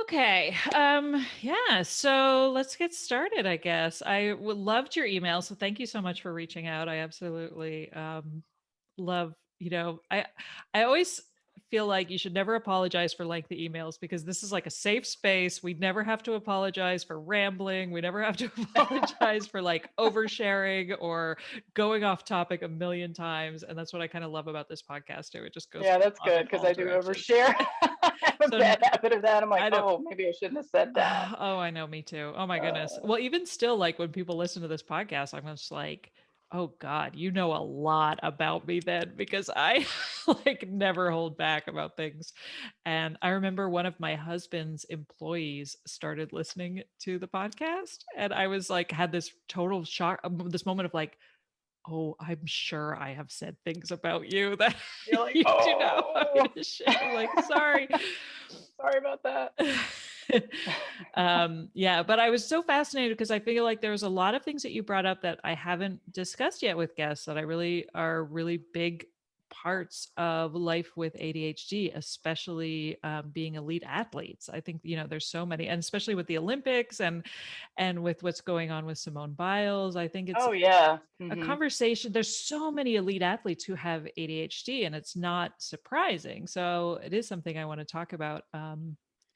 Okay. Yeah. So let's get started, I guess. Loved your email. So thank you so much for reaching out. I absolutely love, I always feel like you should never apologize for lengthy emails because this is like a safe space. We never have to apologize for rambling. We never have to apologize for like oversharing or going off topic a million times. And that's what I kind of love about this podcast too. It just goes Yeah, that's off in good because all I do directions. overshare. I have a So bad habit of that. I'm like, I don't "Oh, maybe I shouldn't have said that." Oh, I know, me too. Oh my goodness. Uh, Well, even still, like when people listen to this podcast, I'm just like, oh God, you know a lot about me then because I like never hold back about things. And I remember one of my husband's employees started listening to the podcast, and I was like, had this total shock, this moment of like, oh, I'm sure I have said things about you that you're like, you do not want me "Oh, to share. I'm like, sorry. sorry about that." Yeah, but I was so fascinated because I feel like there's a lot of things that you brought up that I haven't discussed yet with guests that I really are really big parts of life with ADHD, especially being elite athletes. I think there's so many, and especially with the Olympics and with what's going on with Simone Biles. I think it's Oh, yeah. a Mhm. conversation. There's so many elite athletes who have ADHD, and it's not surprising. So it is something I want to talk about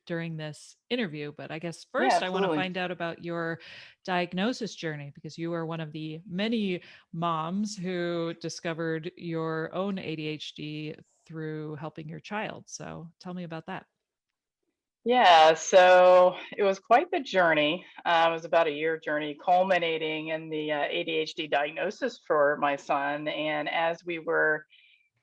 during this interview. But I guess Yeah, first, I want to absolutely. find out about your diagnosis journey because you are one of the many moms who discovered your own ADHD through helping your child. So tell me about that. Yeah, so it was quite the journey. It was about a year journey culminating in the ADHD diagnosis for my son. And as we were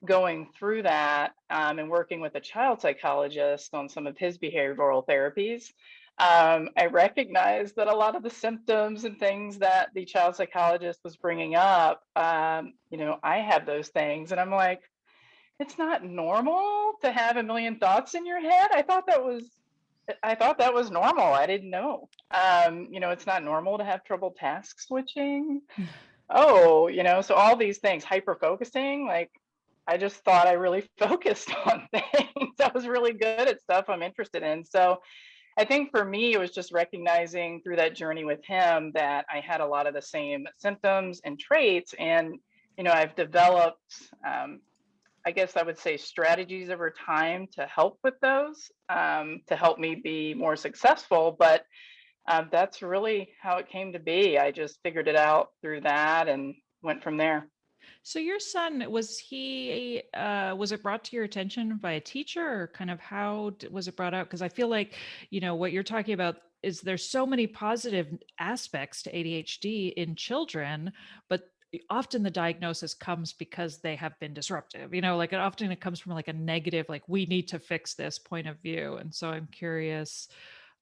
going through that and working with a child psychologist on some of his behavioral therapies, I recognized that a lot of the symptoms and things that the child psychologist was bringing up, I have those things. And I'm like, it's not normal to have a million thoughts in your head. I thought that was normal. I didn't know. It's not normal to have trouble task switching. Oh, so all these things, hyper focusing, like I just thought I really focused on things. I was really good at stuff I'm interested in. So I think for me, it was just recognizing through that journey with him that I had a lot of the same symptoms and traits. And, I've developed, I guess I would say, strategies over time to help with those, to help me be more successful. But that's really how it came to be. I just figured it out through that and went from there. So your son, was it brought to your attention by a teacher or kind of was it brought out? Because I feel like, what you're talking about is there's so many positive aspects to ADHD in children, but often the diagnosis comes because they have been disruptive. Like often it comes from like a negative, like we need to fix this point of view. And so I'm curious,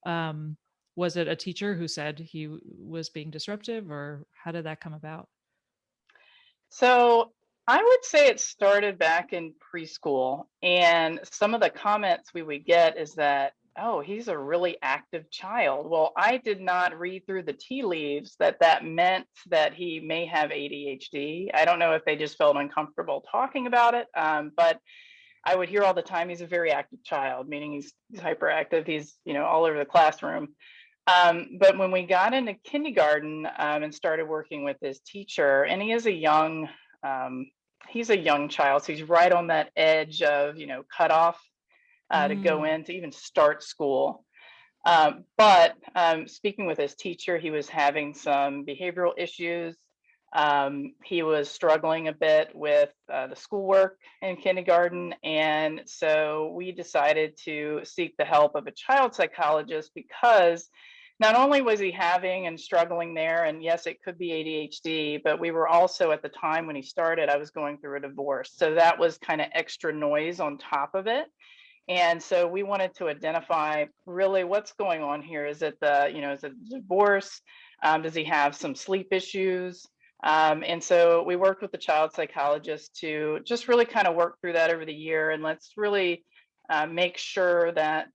um, was it a teacher who said he was being disruptive, or how did that come about? So I would say it started back in preschool. And some of the comments we would get is that, oh, he's a really active child. Well, I did not read through the tea leaves that meant that he may have ADHD. I don't know if they just felt uncomfortable talking about it. But I would hear all the time he's a very active child, meaning he's hyperactive. He's, all over the classroom. But when we got into kindergarten and started working with his teacher, and um, he's a young child, so he's right on that edge of, cutoff to go Mm. in to even start school. But speaking with his teacher, he was having some behavioral issues. He was struggling a bit with the schoolwork in kindergarten. And so we decided to seek the help of a child psychologist because not only was he having and struggling there, and yes, it could be ADHD, but we were also at the time when he started, I was going through a divorce. So that was kind of extra noise on top of it. And so we wanted to identify really what's going on here. Is it divorce? Does he have some sleep issues? And so we worked with the child psychologist to just really kind of work through that over the year. And let's really make sure that,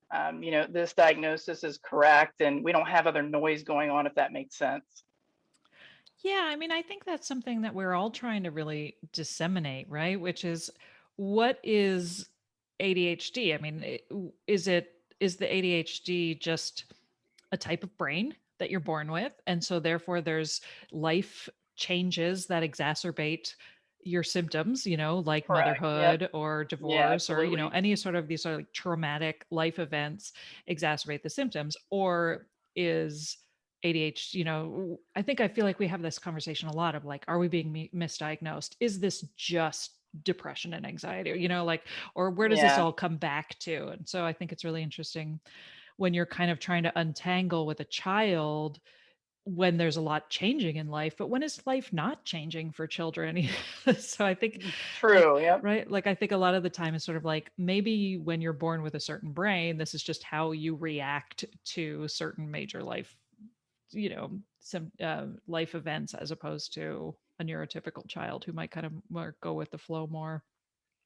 this diagnosis is correct and we don't have other noise going on, if that makes sense. Yeah, I mean, I think that's something that we're all trying to really disseminate, right? Which is what is ADHD? I mean, is it is the ADHD just a type of brain that you're born with? And so therefore there's life changes that exacerbate your symptoms, like Correct. Yep. motherhood or Yeah, divorce or, absolutely. any sort of these sort of like traumatic life events exacerbate the symptoms? Or is ADHD, I think I feel like we have this conversation a lot of like, are we being misdiagnosed? Is this just depression and anxiety? Or, like, or where does this Yeah. all come back to? And so I think it's really interesting when you're kind of trying to untangle with a child when there's a lot changing in life, but when is life not changing for children? So I think like, True. Yep. right, like I think a lot of the time is sort of like maybe when you're born with a certain brain, this is just how you react to certain major life, some life events, as opposed to a neurotypical child who might kind of more go with the flow more.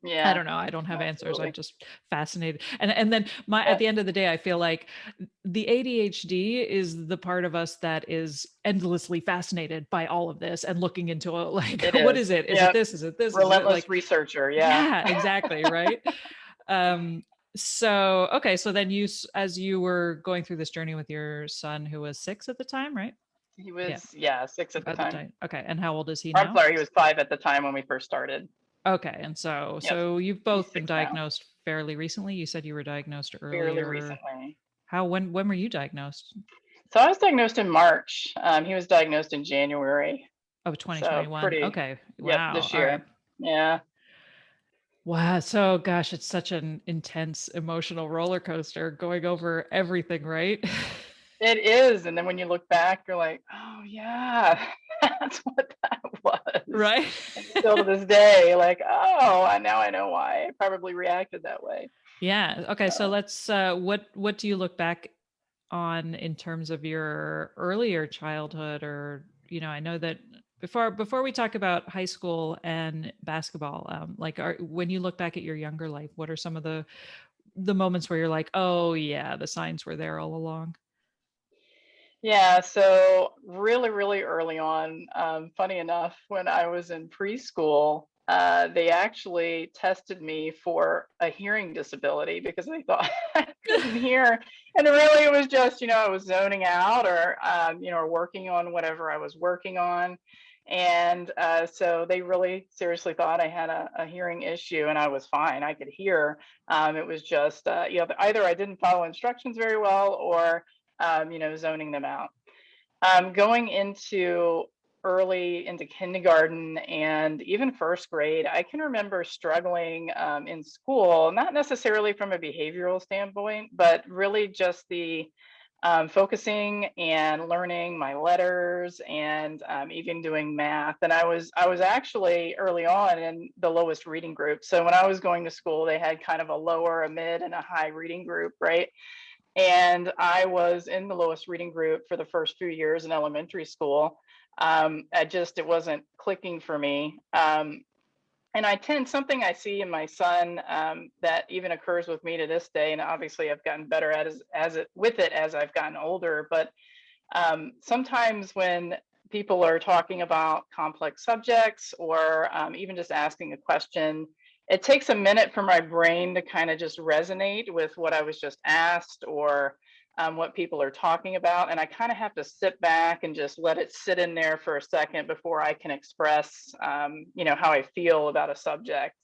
I Yeah. don't know. I don't have answers. I'm Absolutely. just fascinated. And then my at Yeah. the end of the day, I feel like the ADHD is the part of us that is endlessly fascinated by all of this and looking into like, It what is. is it? Is it Yep. this? Is it this? Is it Relentless like, researcher. Yeah. yeah, exactly, right. Um, so okay, so then as you were going through this journey with your son who was 6 at the time, right? He Yeah, was, yeah, 6 at the about the time. time. Okay, and how old is he I'm now? sorry, he was 5 at the time when we first started. Okay, and so Yep. you've He's both been 6 now. diagnosed fairly recently. You said you were diagnosed Fairly earlier. recently. How when were you diagnosed? So I was diagnosed in March. He was diagnosed in January. Oh, So 2021. pretty, Okay. yep, Wow. this All right. year. Yeah. Wow. So gosh, it's such an intense emotional roller coaster going over everything, right? It is. And then when you look back, you're like, oh yeah, that's what that was. Right? And still to this day, like, oh, now I know why I probably reacted that way. Yeah. Okay, so So let's what do you look back on in terms of your earlier childhood? Or I know that before we talk about high school and basketball, like when you look back at your younger life, what are some of the moments where you're like, oh yeah, the signs were there all along? yeah, so really, really early on, funny enough, when I was in preschool, they actually tested me for a hearing disability because they thought I couldn't hear. And really, it was just, I was zoning out or, or working on whatever I was working on. And so they really seriously thought I had a hearing issue and I was fine. I could hear. It was just, either I didn't follow instructions very well or zoning them out. Going into early into kindergarten and even first grade, I can remember struggling in school, not necessarily from a behavioral standpoint, but really just the focusing and learning my letters and even doing math. And I was actually early on in the lowest reading group. So when I was going to school, they had kind of a lower, a mid, and a high reading group, right? And I was in the lowest reading group for the first few years in elementary school. It wasn't clicking for me. And something I see in my son that even occurs with me to this day, and obviously I've gotten better at with it as I've gotten older. But sometimes when people are talking about complex subjects or even just asking a question, it takes a minute for my brain to kind of just resonate with what I was just asked or what people are talking about. And I kind of have to sit back and just let it sit in there for a second before I can express, how I feel about a subject.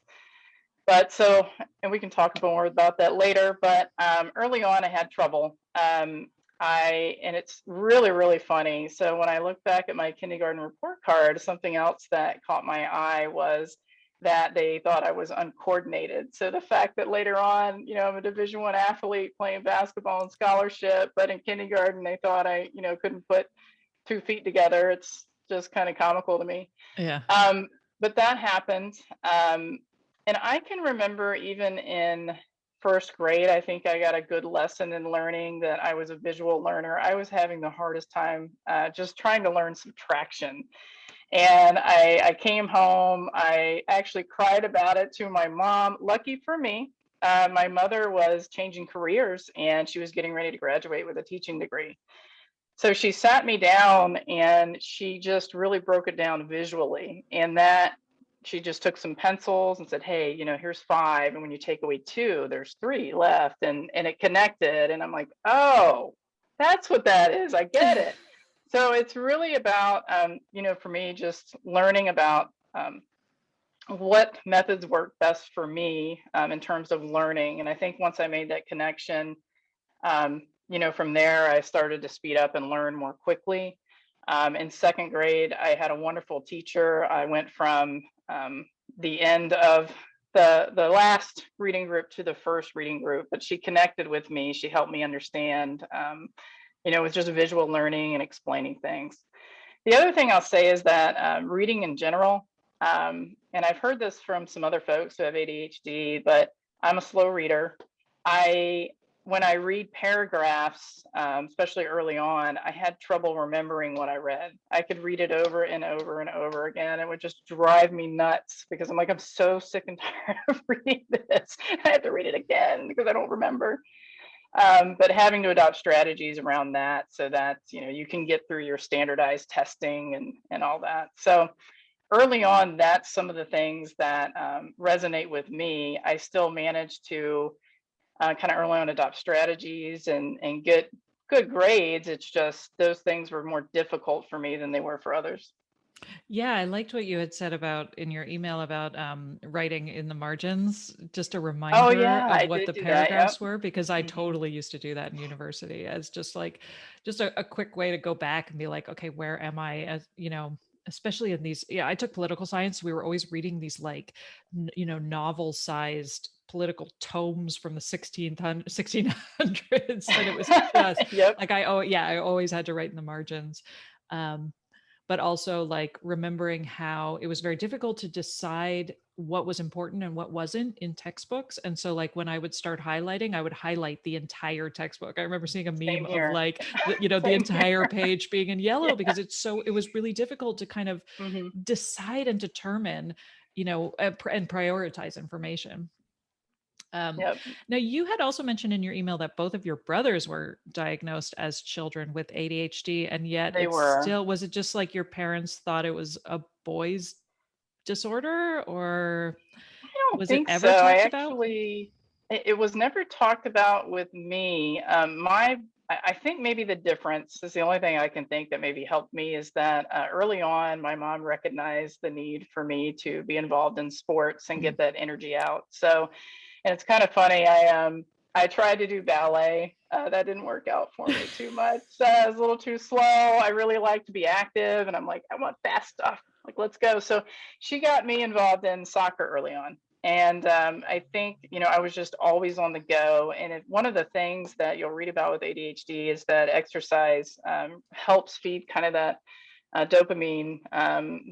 But so, and we can talk more about that later, but early on I had trouble. And it's really, really funny. So when I look back at my kindergarten report card, something else that caught my eye was that they thought I was uncoordinated. So the fact that later on, I'm a Division I athlete playing basketball and scholarship, but in kindergarten they thought I, couldn't put 2 feet together. It's just kind of comical to me. Yeah. Um, but that happened. And I can remember even in first grade, I think I got a good lesson in learning that I was a visual learner. I was having the hardest time just trying to learn subtraction. And I came home, I actually cried about it to my mom. Lucky for me, my mother was changing careers and she was getting ready to graduate with a teaching degree. So she sat me down and she just really broke it down visually. And that she just took some pencils and said, "Hey, here's 5, and when you take away 2, there's 3 left," and it connected, and I'm like, "Oh, that's what that is. I get it." So it's really about, for me, just learning about what methods work best for me in terms of learning. And I think once I made that connection, from there, I started to speed up and learn more quickly. In second grade, I had a wonderful teacher. I went from the end of the last reading group to the first reading group, but she connected with me. She helped me understand, with just visual learning and explaining things. The other thing I'll say is that reading in general, and I've heard this from some other folks who have ADHD, but I'm a slow reader. I When I read paragraphs, especially early on, I had trouble remembering what I read. I could read it over and over and over again. It would just drive me nuts because I'm like, I'm so sick and tired of reading this. I have to read it again because I don't remember. But having to adopt strategies around that so that you can get through your standardized testing and all that. So early on, that's some of the things that resonate with me. I still manage to kind of early on adopt strategies and get good grades. It's just those things were more difficult for me than they were for others. Yeah, I liked what you had said about in your email about writing in the margins, just a Oh reminder yeah, of I what did the do that. Yep. paragraphs were, because I Hmm. totally used to do that in university as just like, just a quick way to go back and be like, okay, where am I? As especially in these, yeah, I took political science. We were always reading these like, novel sized political tomes from the 1600s. And it was just Yep. like, I always had to write in the margins. Um, but also like remembering how it was very difficult to decide what was important and what wasn't in textbooks. And so like when I would start highlighting, I would highlight the entire textbook. I remember seeing a meme Same of here. like the Same entire here. page being in yellow Yeah. because it was really difficult to kind of Hmm. decide and determine, and prioritize information. Um, Yep. Now, you had also mentioned in your email that both of your brothers were diagnosed as children with ADHD, and yet They it's were. still, was it just like your parents thought it was a boy's disorder, or I don't was it think so. ever talked about? It was never talked about with me. I think maybe the difference is the only thing I can think that maybe helped me is that early on, my mom recognized the need for me to be involved in sports and Mm. get that energy out. So, and it's kind of funny. I tried to do ballet. That didn't work out for me too much. It was a little too slow. I really like to be active, and I'm like, I want fast stuff. Like, let's go. So she got me involved in soccer early on. And I think, I was just always on the go. And one of the things that you'll read about with ADHD is that exercise helps feed kind of that dopamine,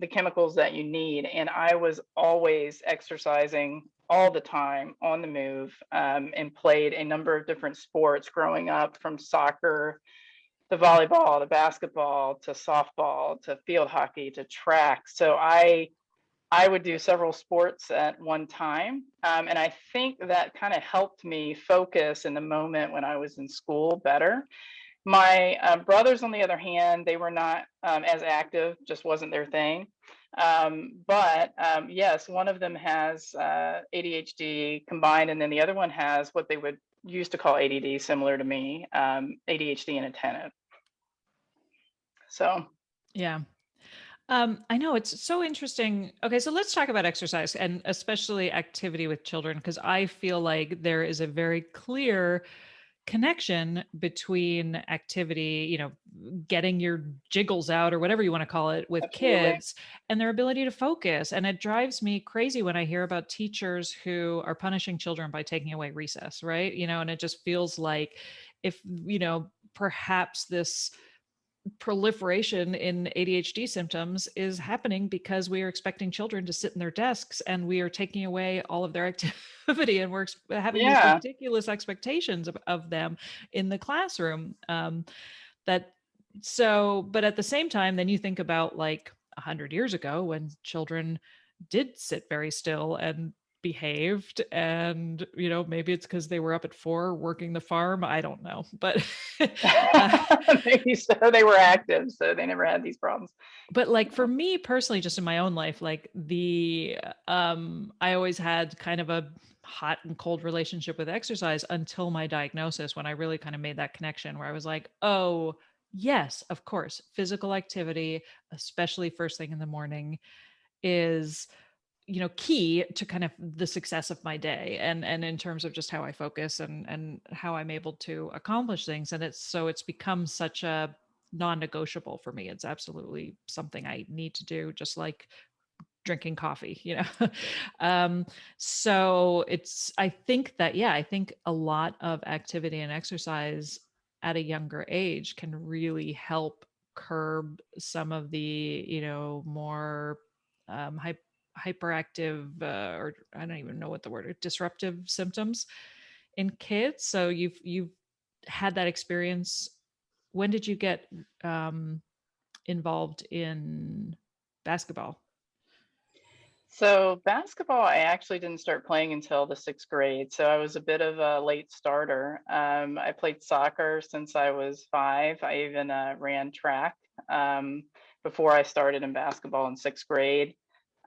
the chemicals that you need. And I was always exercising all the time on the move, and played a number of different sports growing up, from soccer to volleyball to basketball to softball to field hockey to track. So I would do several sports at one time. And I think that kind of helped me focus in the moment when I was in school better. My brothers, on the other hand, they were not as active, just wasn't their thing. But yes, one of them has ADHD combined, and then the other one has what they would used to call ADD, similar to me, ADHD and attentive. So, Yeah. I know it's so interesting. Okay, so let's talk about exercise and especially activity with children, because I feel like there is a very clear connection between activity, getting your jiggles out or whatever you want to call it with absolutely. kids and their ability to focus. And it drives me crazy when I hear about teachers who are punishing children by taking away recess, right? And it just feels like if, perhaps this proliferation in ADHD symptoms is happening because we are expecting children to sit in their desks and we are taking away all of their activity and we're having these Yeah. ridiculous expectations of them in the classroom. That so, but at the same time, then you think about like 100 years ago when children did sit very still and behaved. And, maybe it's because they were up at 4 working the farm. I don't know. But uh, Maybe so. They were active, so they never had these problems. but like for Yeah. me personally, just in my own life, like I always had kind of a hot and cold relationship with exercise until my diagnosis, when I really kind of made that connection where I was like, oh yes, of course, physical activity, especially first thing in the morning, is key to kind of the success of my day, and in terms of just how I focus and how I'm able to accomplish things. And it's become such a non-negotiable for me. It's absolutely something I need to do, just like drinking coffee. um so I think that, yeah, I think a lot of activity and exercise at a younger age can really help curb some of the more hyperactive, or I don't even know what the word, disruptive symptoms in kids. So you've had that experience. When did you get um involved in basketball? So basketball, I actually didn't start playing until the sixth grade. So I was a bit of a late starter. I played soccer since I was 5. I even ran track um, before I started in basketball in sixth grade.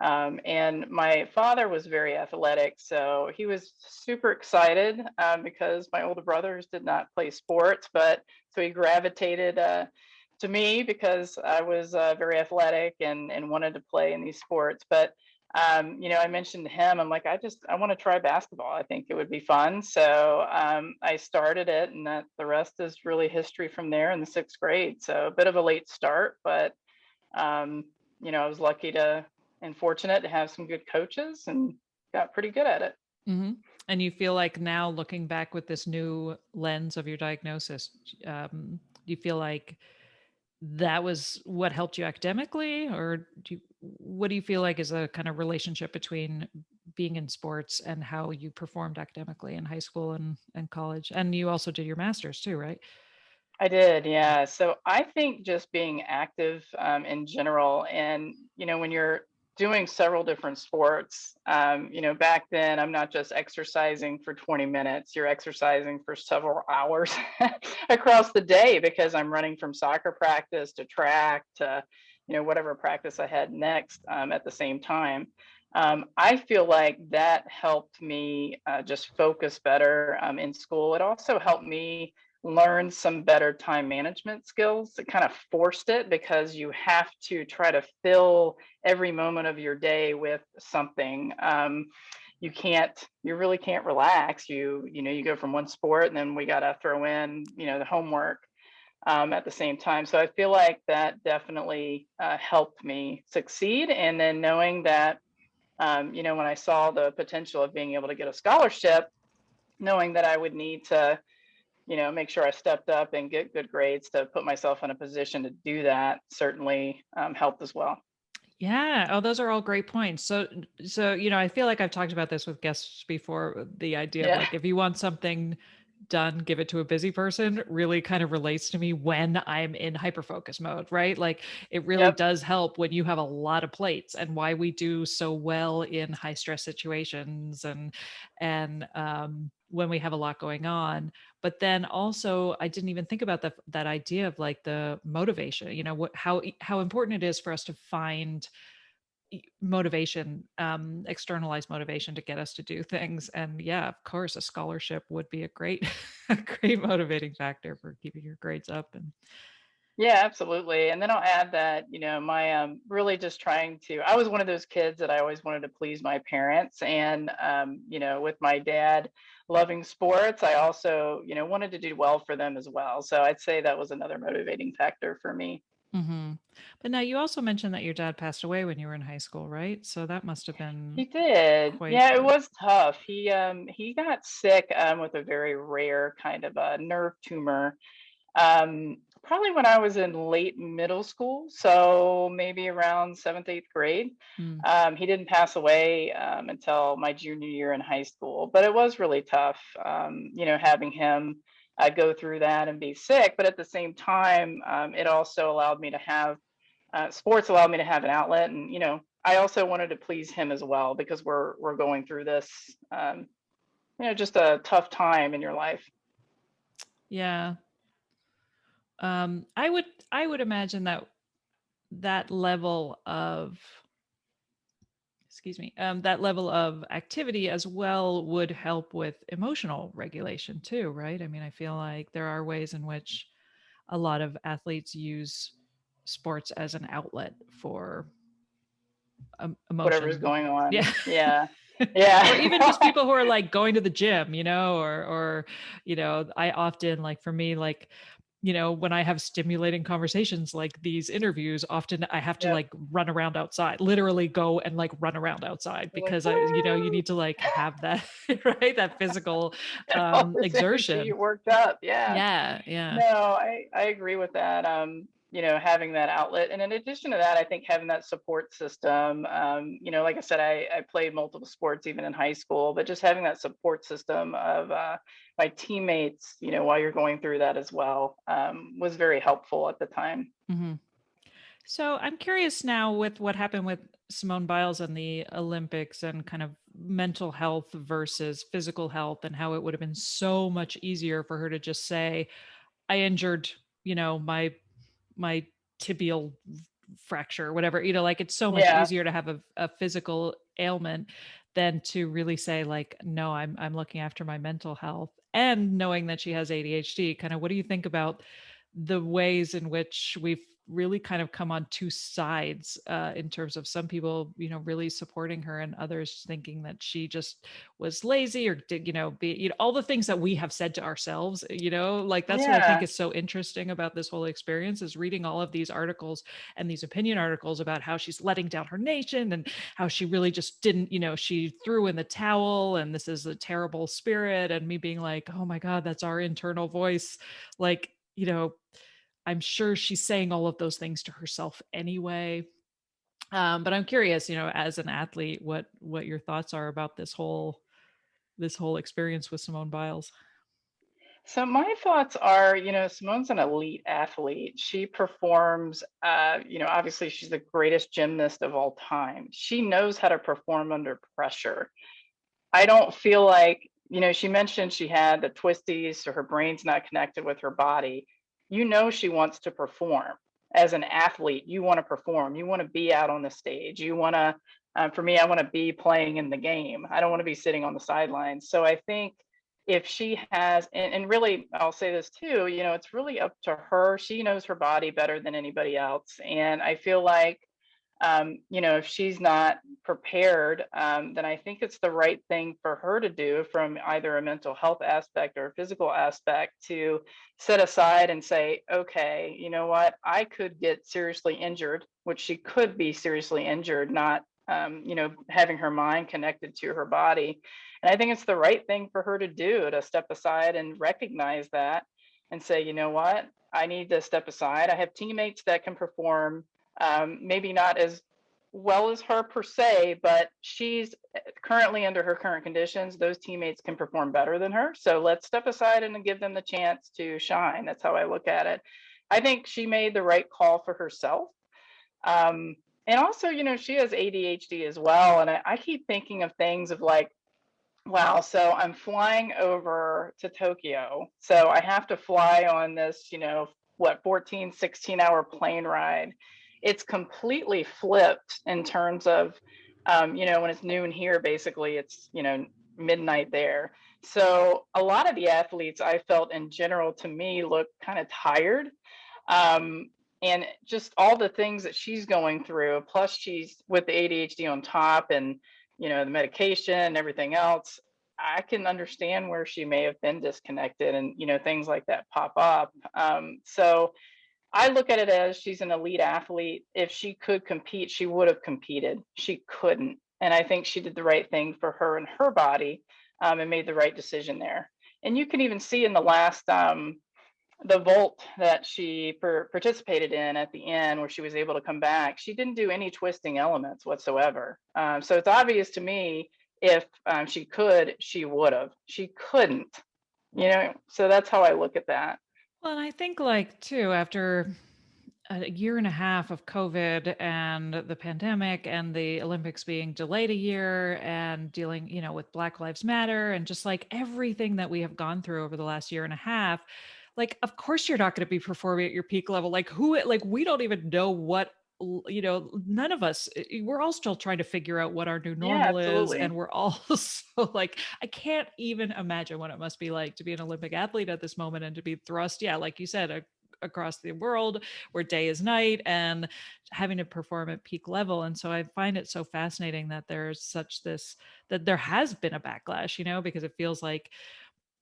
And my father was very athletic, so he was super excited because my older brothers did not play sports, but so he gravitated to me because I was very athletic and wanted to play in these sports. But I mentioned to him, I'm like, I want to try basketball. I think it would be fun. So I started it, and that the rest is really history from there in the sixth grade. So a bit of a late start, but um, I was lucky to and fortunate to have some good coaches and got pretty good at it. Hmm. And you feel like now, looking back with this new lens of your diagnosis, do you feel like that was what helped you academically, or what do you feel like is a kind of relationship between being in sports and how you performed academically in high school and college? And you also did your master's too, right? I did, yeah. So I think just being active in general, and when you're doing several different sports, back then I'm not just exercising for 20 minutes. You're exercising for several hours across the day because I'm running from soccer practice to track to, whatever practice I had next at the same time. I feel like that helped me just focus better in school. It also helped me learn some better time management skills. It kind of forced it because you have to try to fill every moment of your day with something. You really can't relax. You go from one sport and then we got to throw in, the homework at the same time. So I feel like that definitely helped me succeed. And then knowing that, when I saw the potential of being able to get a scholarship, knowing that I would need to make sure I stepped up and get good grades to put myself in a position to do that certainly helped as well. Yeah. Oh, those are all great points. So, I feel like I've talked about this with guests before. The idea of Yeah. like, if you want something done, give it to a busy person, really kind of relates to me when I'm in hyperfocus mode, right? Like, it really Yep. does help when you have a lot of plates, and why we do so well in high stress situations, and when we have a lot going on. But then also, I didn't even think about that idea of like the motivation, how important it is for us to find motivation, externalized motivation to get us to do things. And yeah, of course, a scholarship would be a great a great motivating factor for keeping your grades up. And Yeah, absolutely. And then I'll add that, my really just trying to, I was one of those kids that I always wanted to please my parents. And, with my dad loving sports, I also, wanted to do well for them as well. So I'd say that was another motivating factor for me. hmm. But now, you also mentioned that your dad passed away when you were in high school, right? So that must have been He did. quite Yeah, it was tough. He got sick with a very rare kind of a nerve tumor. Probably when I was in late middle school, so maybe around seventh, eighth grade. mm, He didn't pass away until my junior year in high school, but it was really tough, having him go through that and be sick. But at the same time, it also allowed me to have sports allowed me to have an outlet and I also wanted to please him as well because we're going through this, just a tough time in your life. Yeah. I would imagine that that level of excuse me, that level of activity as well would help with emotional regulation too, right? I mean, I feel like there are ways in which a lot of athletes use sports as an outlet for Whatever's emotion. going on. Yeah. Yeah. Or even just Yeah. people who are like going to the gym, or I often, like, for me, like, when I have stimulating conversations like these interviews, often I have to Yep. like run around outside, literally go and like run around outside, You're like, because you woo! need to like have that right, that physical All this energy exertion. worked up. Yeah. Yeah, yeah. No, I agree with that. Having that outlet. And in addition to that, I think having that support system, like I said, I played multiple sports even in high school, but just having that support system of my teammates, while you're going through that as well, was very helpful at the time. Hmm. So I'm curious now, with what happened with Simone Biles and the Olympics, and kind of mental health versus physical health, and how it would have been so much easier for her to just say, I injured, my tibial fracture or whatever, like, it's so much Yeah. easier to have a physical ailment than to really say, like, no, I'm looking after my mental health. And knowing that she has ADHD, kind of, what do you think about the ways in which we've really kind of come on two sides, in terms of some people, really supporting her, and others thinking that she just was lazy, or did, all the things that we have said to ourselves, like, that's what I think Yeah. is so interesting about this whole experience, is reading all of these articles and these opinion articles about how she's letting down her nation, and how she really just didn't, she threw in the towel, and this is a terrible spirit, and me being like, oh my God, that's our internal voice. Like, I'm sure she's saying all of those things to herself anyway. But I'm curious, as an athlete, what your thoughts are about this whole experience with Simone Biles. So my thoughts are, Simone's an elite athlete. She performs, obviously she's the greatest gymnast of all time. She knows how to perform under pressure. I don't feel like, she mentioned she had the twisties, so her brain's not connected with her body. She wants to perform. As an athlete, you want to perform. You want to be out on the stage. You want to, for me, I want to be playing in the game. I don't want to be sitting on the sidelines. So I think if she has, and really, I'll say this too, it's really up to her. She knows her body better than anybody else. And I feel like, if she's not prepared, then I think it's the right thing for her to do from either a mental health aspect or a physical aspect, to set aside and say, okay, you know what, I could get seriously injured, which she could be seriously injured, not, having her mind connected to her body. And I think it's the right thing for her to do, to step aside and recognize that and say, you know what, I need to step aside. I have teammates that can perform, maybe not as well as her per se, but she's currently, under her current conditions, those teammates can perform better than her. So let's step aside and give them the chance to shine. That's how I look at it. I think she made the right call for herself. Um, and also, she has ADHD as well. And I keep thinking of things of like, wow, so I'm flying over to Tokyo. So I have to fly on this, 14, 16-hour plane ride. It's completely flipped in terms of, when it's noon here, basically it's, midnight there. So a lot of the athletes, I felt in general, to me, look kind of tired. Um, and just all the things that she's going through, plus she's with the ADHD on top, and the medication and everything else. I can understand where she may have been disconnected, and things like that pop up. So I look at it as she's an elite athlete. If she could compete, she would have competed. She couldn't, and I think she did the right thing for her and her body, and made the right decision there. And you can even see in the last, the vault that she participated in at the end, where she was able to come back, she didn't do any twisting elements whatsoever. So it's obvious to me, if she could, she would have. She couldn't, so that's how I look at that. Well, and I think, like, too, after a year and a half of COVID and the pandemic and the Olympics being delayed a year and dealing, with Black Lives Matter and just like everything that we have gone through over the last year and a half, like, of course you're not going to be performing at your peak level. Like, like, we don't even know what, none of us, we're all still trying to figure out what our new Yeah, normal is. absolutely. And we're all so like, I can't even imagine what it must be like to be an Olympic athlete at this moment and to be thrust, yeah, like you said, across the world where day is night and having to perform at peak level. And so I find it so fascinating that there's such this, that there has been a backlash, because it feels like,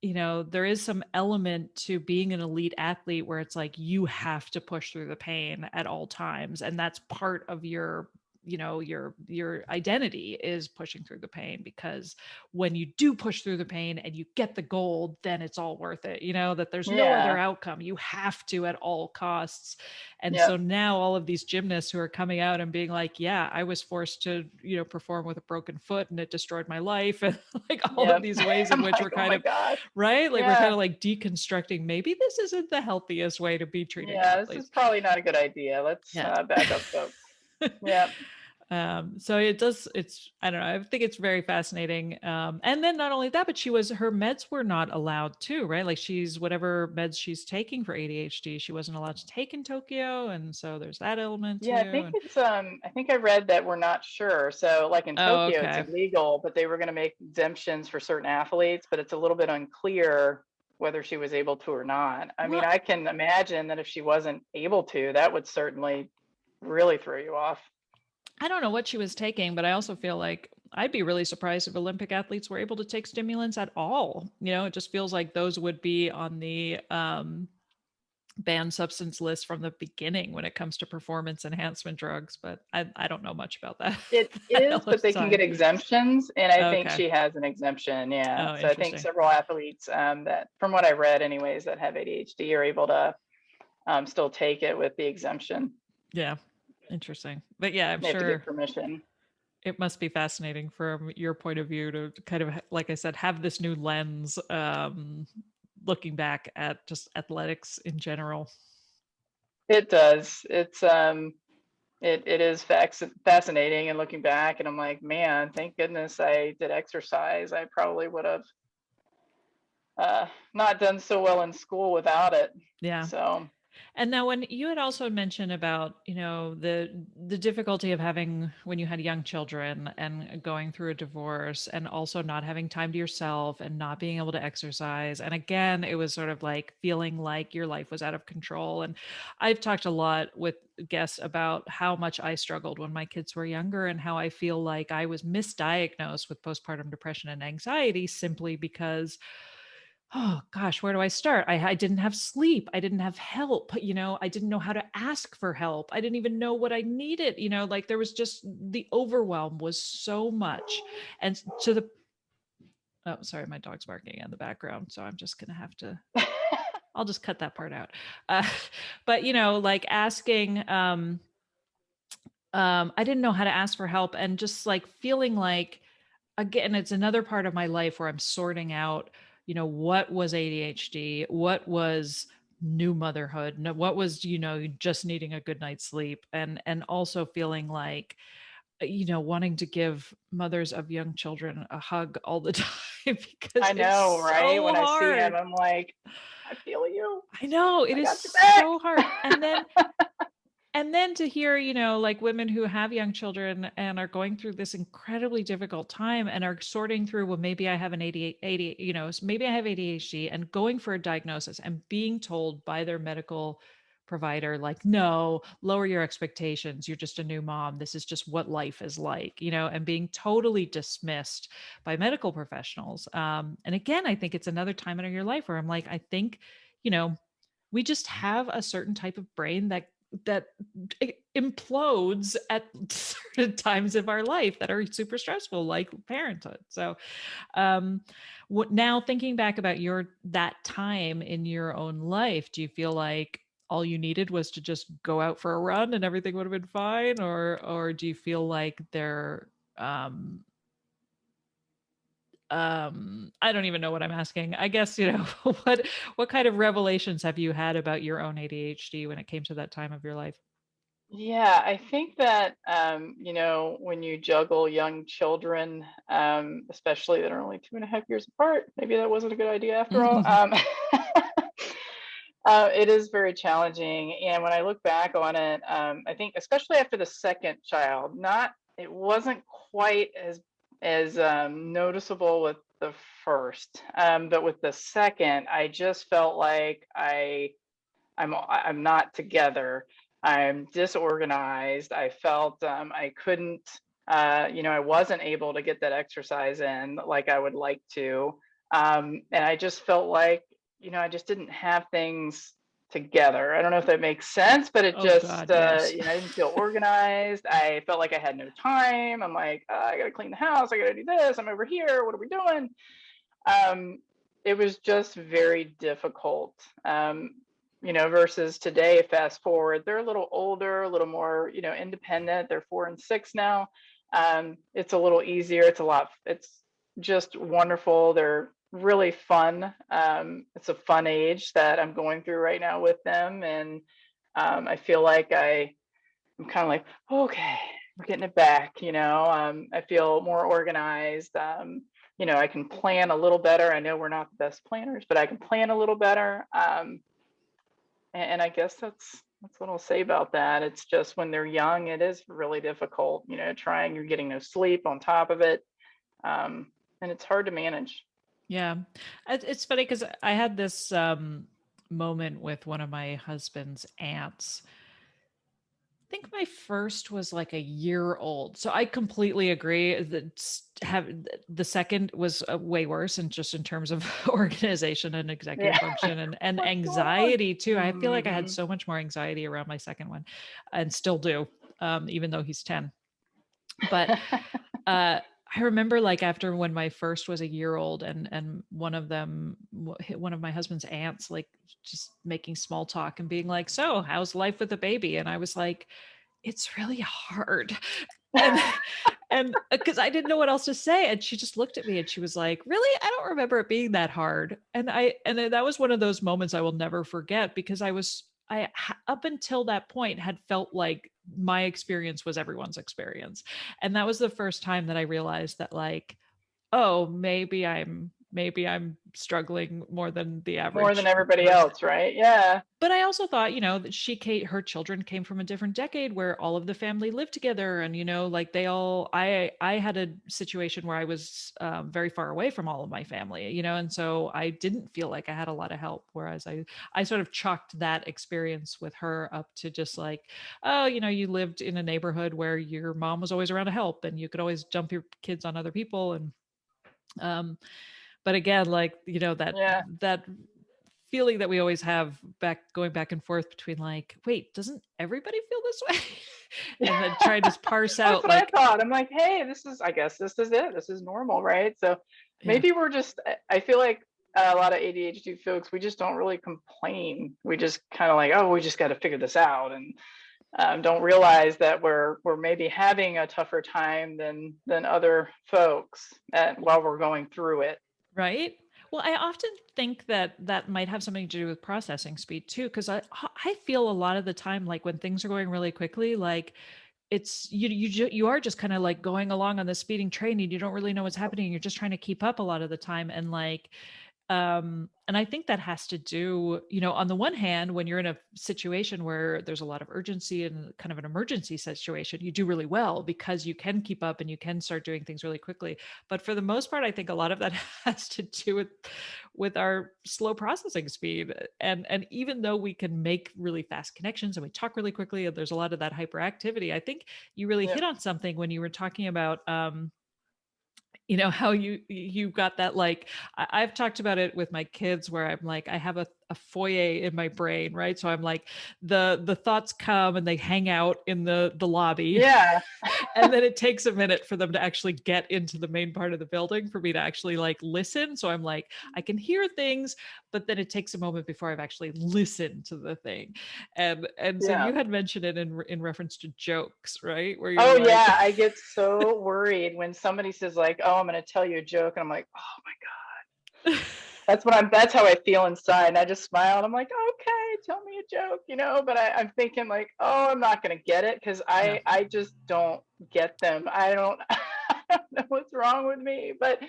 there is some element to being an elite athlete where it's like you have to push through the pain at all times. And that's part of your, your identity is pushing through the pain, because when you do push through the pain and you get the gold, then it's all worth it, that there's no other Yeah. outcome. You have to at all costs. And so Yep. now all of these gymnasts who are coming out and being like, yeah, I was forced to, perform with a broken foot and it destroyed my life. And like all of Yep. these ways in I'm which like, we're oh kind my of, gosh. right? Like we're kind Yeah. of like deconstructing, maybe this isn't the healthiest way to be treating Yeah. This is athletes. probably not a good idea. Let's Yeah. back up, folks. Yep. So it does, it's, I don't know, I think it's very fascinating. And then not only that, but her meds were not allowed too, right? Like she's, whatever meds she's taking for ADHD, she wasn't allowed to take in Tokyo. And so there's that element too. Yeah, I think And it's I think I read that we're not sure. So like in oh, Tokyo it's okay. illegal, but they were going to make exemptions for certain athletes, but it's a little bit unclear whether she was able to or not. I mean, Well, I can imagine that if she wasn't able to, that would certainly really throw you off. I don't know what she was taking, but I also feel like I'd be really surprised if Olympic athletes were able to take stimulants at all. It just feels like those would be on the banned substance list from the beginning when it comes to performance enhancement drugs. But I don't know much about that, It that is, but they can get side. exemptions, and I think Okay. she has an exemption. Yeah. Oh, So I think interesting. several athletes that, from what I read, anyways, that have ADHD are able to still take it with the exemption. Yeah. Interesting. But yeah, I'm They have to get sure permission. it must be fascinating from your point of view to kind of, like I said, have this new lens, looking back at just athletics in general. It does. It is fascinating, and looking back, and I'm like, man, thank goodness I did exercise. I probably would have not done so well in school without it. Yeah. So And now when you had also mentioned about, the difficulty of having when you had young children and going through a divorce and also not having time to yourself and not being able to exercise. And again, it was sort of like feeling like your life was out of control. And I've talked a lot with guests about how much I struggled when my kids were younger and how I feel like I was misdiagnosed with postpartum depression and anxiety simply because, oh gosh, where do I start? I didn't have sleep. I didn't have help. I didn't know how to ask for help. I didn't even know what I needed. Like there was just the overwhelm was so much. And to the, oh, sorry, my dog's barking in the background. So I'm just going to have to, I'll just cut that part out. Uh, but, like asking, I didn't know how to ask for help and just like feeling like, again, it's another part of my life where I'm sorting out, what was ADHD, what was new motherhood, what was, just needing a good night's sleep, and also feeling like, wanting to give mothers of young children a hug all the time because I know, it's right? so When I see him, hard. I'm like, I feel you. I know it I is got your back. so hard. And then to hear, like women who have young children and are going through this incredibly difficult time and are sorting through, well, maybe I have an ADHD, maybe I have ADHD and going for a diagnosis and being told by their medical provider, like, no, lower your expectations. You're just a new mom. This is just what life is like, and being totally dismissed by medical professionals. And again, I think it's another time in your life where I'm like, I think, you know, we just have a certain type of brain that implodes at certain times of our life that are super stressful, like parenthood. So what now, thinking back about your that time in your own life, do you feel like all you needed was to just go out for a run and everything would have been fine, or do you feel like there, um I don't even know what I'm asking. I guess, what kind of revelations have you had about your own ADHD when it came to that time of your life? Yeah, I think that, when you juggle young children, especially that are only 2.5 years apart, maybe that wasn't a good idea after all. It is very challenging. And when I look back on it, I think especially after the second child, it wasn't quite as noticeable with the first, but with the second, I just felt like I'm not together. I'm disorganized. I felt I couldn't, I wasn't able to get that exercise in like I would like to. And I just felt like, I just didn't have things together. I don't know if that makes sense, but it Oh just, God, yes. I didn't feel organized. I felt like I had no time. I'm like, I got to clean the house. I got to do this. I'm over here. What are we doing? Um, it was just very difficult. Versus today, fast forward, they're a little older, a little more, independent. They're 4 and 6 now. It's a little easier. It's just wonderful. They're really fun. It's a fun age that I'm going through right now with them. And I feel like I'm kind of like, okay, we're getting it back. I feel more organized. I can plan a little better. I know we're not the best planners, but I can plan a little better. And I guess that's what I'll say about that. It's just when they're young, it is really difficult. You're getting no sleep on top of it, and it's hard to manage. Yeah. It's funny because I had this moment with one of my husband's aunts. I think my first was like a year old. So I completely agree that the second was way worse, and just in terms of organization and executive Yeah, function and what's going on? anxiety too. I feel like I had Hmm. so much more anxiety around my second one, and still do, even though he's 10. But uh I remember, like, after when my first was a year old, and one of my husband's aunts, like, just making small talk and being like, "So how's life with the baby?" And I was like, "It's really hard." And and because I didn't know what else to say, and she just looked at me and she was like, "Really? I don't remember it being that hard." And that was one of those moments I will never forget, because up until that point had felt like my experience was everyone's experience. And that was the first time that I realized that, like, oh, maybe I'm struggling more than the More than average everybody person. else, right? Yeah. But I also thought, that her children came from a different decade where all of the family lived together, and like I had a situation where I was very far away from all of my family, and so I didn't feel like I had a lot of help. Whereas I sort of chalked that experience with her up to just like, oh, you lived in a neighborhood where your mom was always around to help, and you could always dump your kids on other people. And um, but again, like, Yeah. that feeling that we always have, going back and forth between, like, wait, doesn't everybody feel this way? And then trying to parse That's out, what I like, thought. I'm like, hey, I guess this is it. This is normal, right? So yeah, maybe I feel like a lot of ADHD folks, we just don't really complain. We just kind of like, oh, we just got to figure this out, and don't realize that we're maybe having a tougher time than other folks while we're going through it. right. Well, I often think that that might have something to do with processing speed too, because I feel a lot of the time, like, when things are going really quickly, like, it's you are just kind of like going along on the speeding train, and you don't really know what's happening. You're just trying to keep up a lot of the time, and like, and I think that has to do, on the one hand, when you're in a situation where there's a lot of urgency and kind of an emergency situation, you do really well because you can keep up and you can start doing things really quickly. But for the most part, I think a lot of that has to do with our slow processing speed. And even though we can make really fast connections and we talk really quickly, and there's a lot of that hyperactivity, I think you really Yeah. hit on something when you were talking about, how you got that, like, I've talked about it with my kids, where I'm like, I have a foyer in my brain, right? So I'm like, the thoughts come and they hang out in the lobby. Yeah. And then it takes a minute for them to actually get into the main part of the building for me to actually like listen. So I'm like, I can hear things, but then it takes a moment before I've actually listened to the thing. And so Yeah. you had mentioned it in reference to jokes, right? Where you're Oh like, yeah, I get so worried when somebody says like, "Oh, I'm going to tell you a joke," and I'm like, "Oh my God." That's how I feel inside. And I just smile and I'm like, "Okay, tell me a joke," but I'm thinking like, "Oh, I'm not going to get it because yeah. I just don't get them. I don't I don't know what's wrong with me." But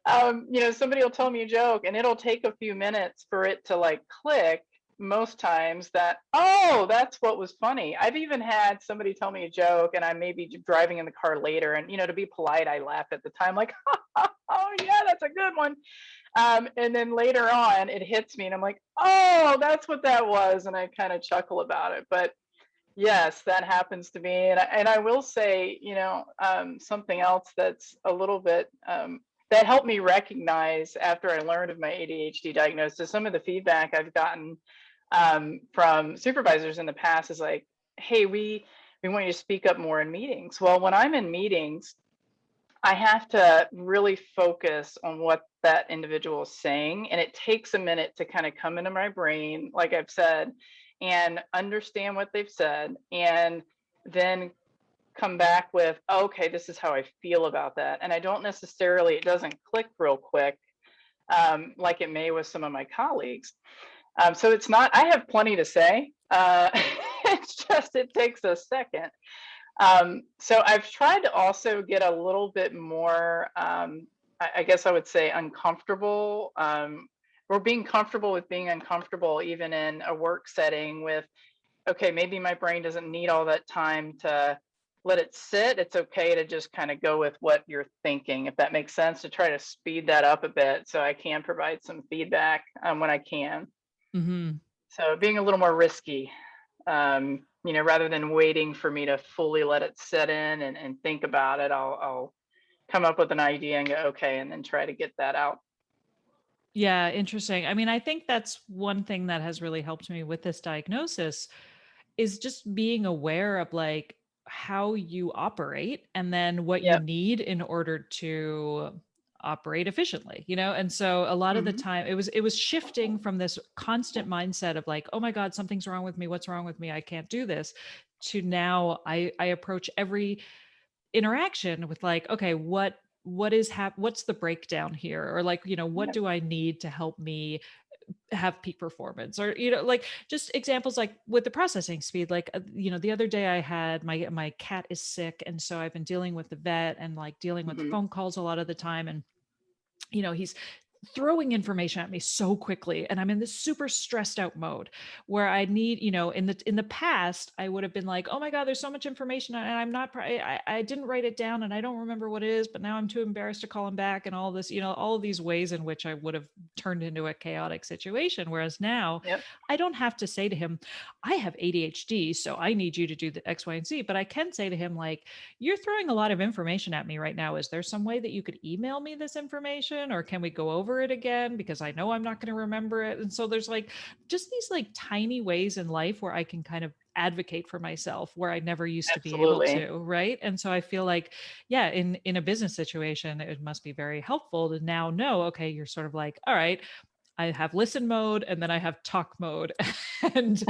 somebody will tell me a joke and it'll take a few minutes for it to like click most times that, oh, that's what was funny. I've even had somebody tell me a joke and I may be driving in the car later and, to be polite, I laugh at the time, like, oh, yeah, that's a good one. And then later on, it hits me and I'm like, oh, that's what that was. And I kind of chuckle about it. But yes, that happens to me. And I will say, something else that's a little bit that helped me recognize after I learned of my ADHD diagnosis, some of the feedback I've gotten from supervisors in the past is like, hey, we want you to speak up more in meetings. Well, when I'm in meetings, I have to really focus on what that individual is saying. And it takes a minute to kind of come into my brain, like I've said, and understand what they've said. And then come back with, okay, this is how I feel about that. And I don't necessarily, it doesn't click real quick like it may with some of my colleagues. So it's not, I have plenty to say. It's just, it takes a second. So I've tried to also get a little bit more, I guess I would say uncomfortable, or being comfortable with being uncomfortable, even in a work setting with, okay, maybe my brain doesn't need all that time to let it sit. It's okay to just kind of go with what you're thinking, if that makes sense, to try to speed that up a bit so I can provide some feedback when I can. Hmm. So being a little more risky, rather than waiting for me to fully let it set in and think about it, I'll come up with an idea and go, okay, and then try to get that out. Yeah, interesting. I mean, I think that's one thing that has really helped me with this diagnosis is just being aware of like how you operate and then what you Yep. need in order to operate efficiently, and so a lot of the Hmm. time it was shifting from this constant mindset of like, oh my god, something's wrong with me, what's wrong with me, I can't do this, to now I approach every interaction with like, okay, what's the breakdown here, or like, what Yep. do I need to help me have peak performance, or like just examples like with the processing speed, like the other day I had my cat is sick, and so I've been dealing with the vet and like dealing with Hmm. phone calls a lot of the time, and he's throwing information at me so quickly, and I'm in this super stressed out mode where I need, in the past I would have been like, oh my god, there's so much information and I'm not I didn't write it down and I don't remember what it is, but now I'm too embarrassed to call him back, and all this, all of these ways in which I would have turned into a chaotic situation, whereas now Yep. I don't have to say to him, I have ADHD, so I need you to do the X, Y, and Z, but I can say to him like, you're throwing a lot of information at me right now. Is there some way that you could email me this information, or can we go over it again? Because I know I'm not going to remember it. And so there's like just these like tiny ways in life where I can kind of advocate for myself where I never used to be able Absolutely. to, right? And so I feel like, yeah, in a business situation, it must be very helpful to now know, okay, you're sort of like, all right, I have listen mode and then I have talk mode. and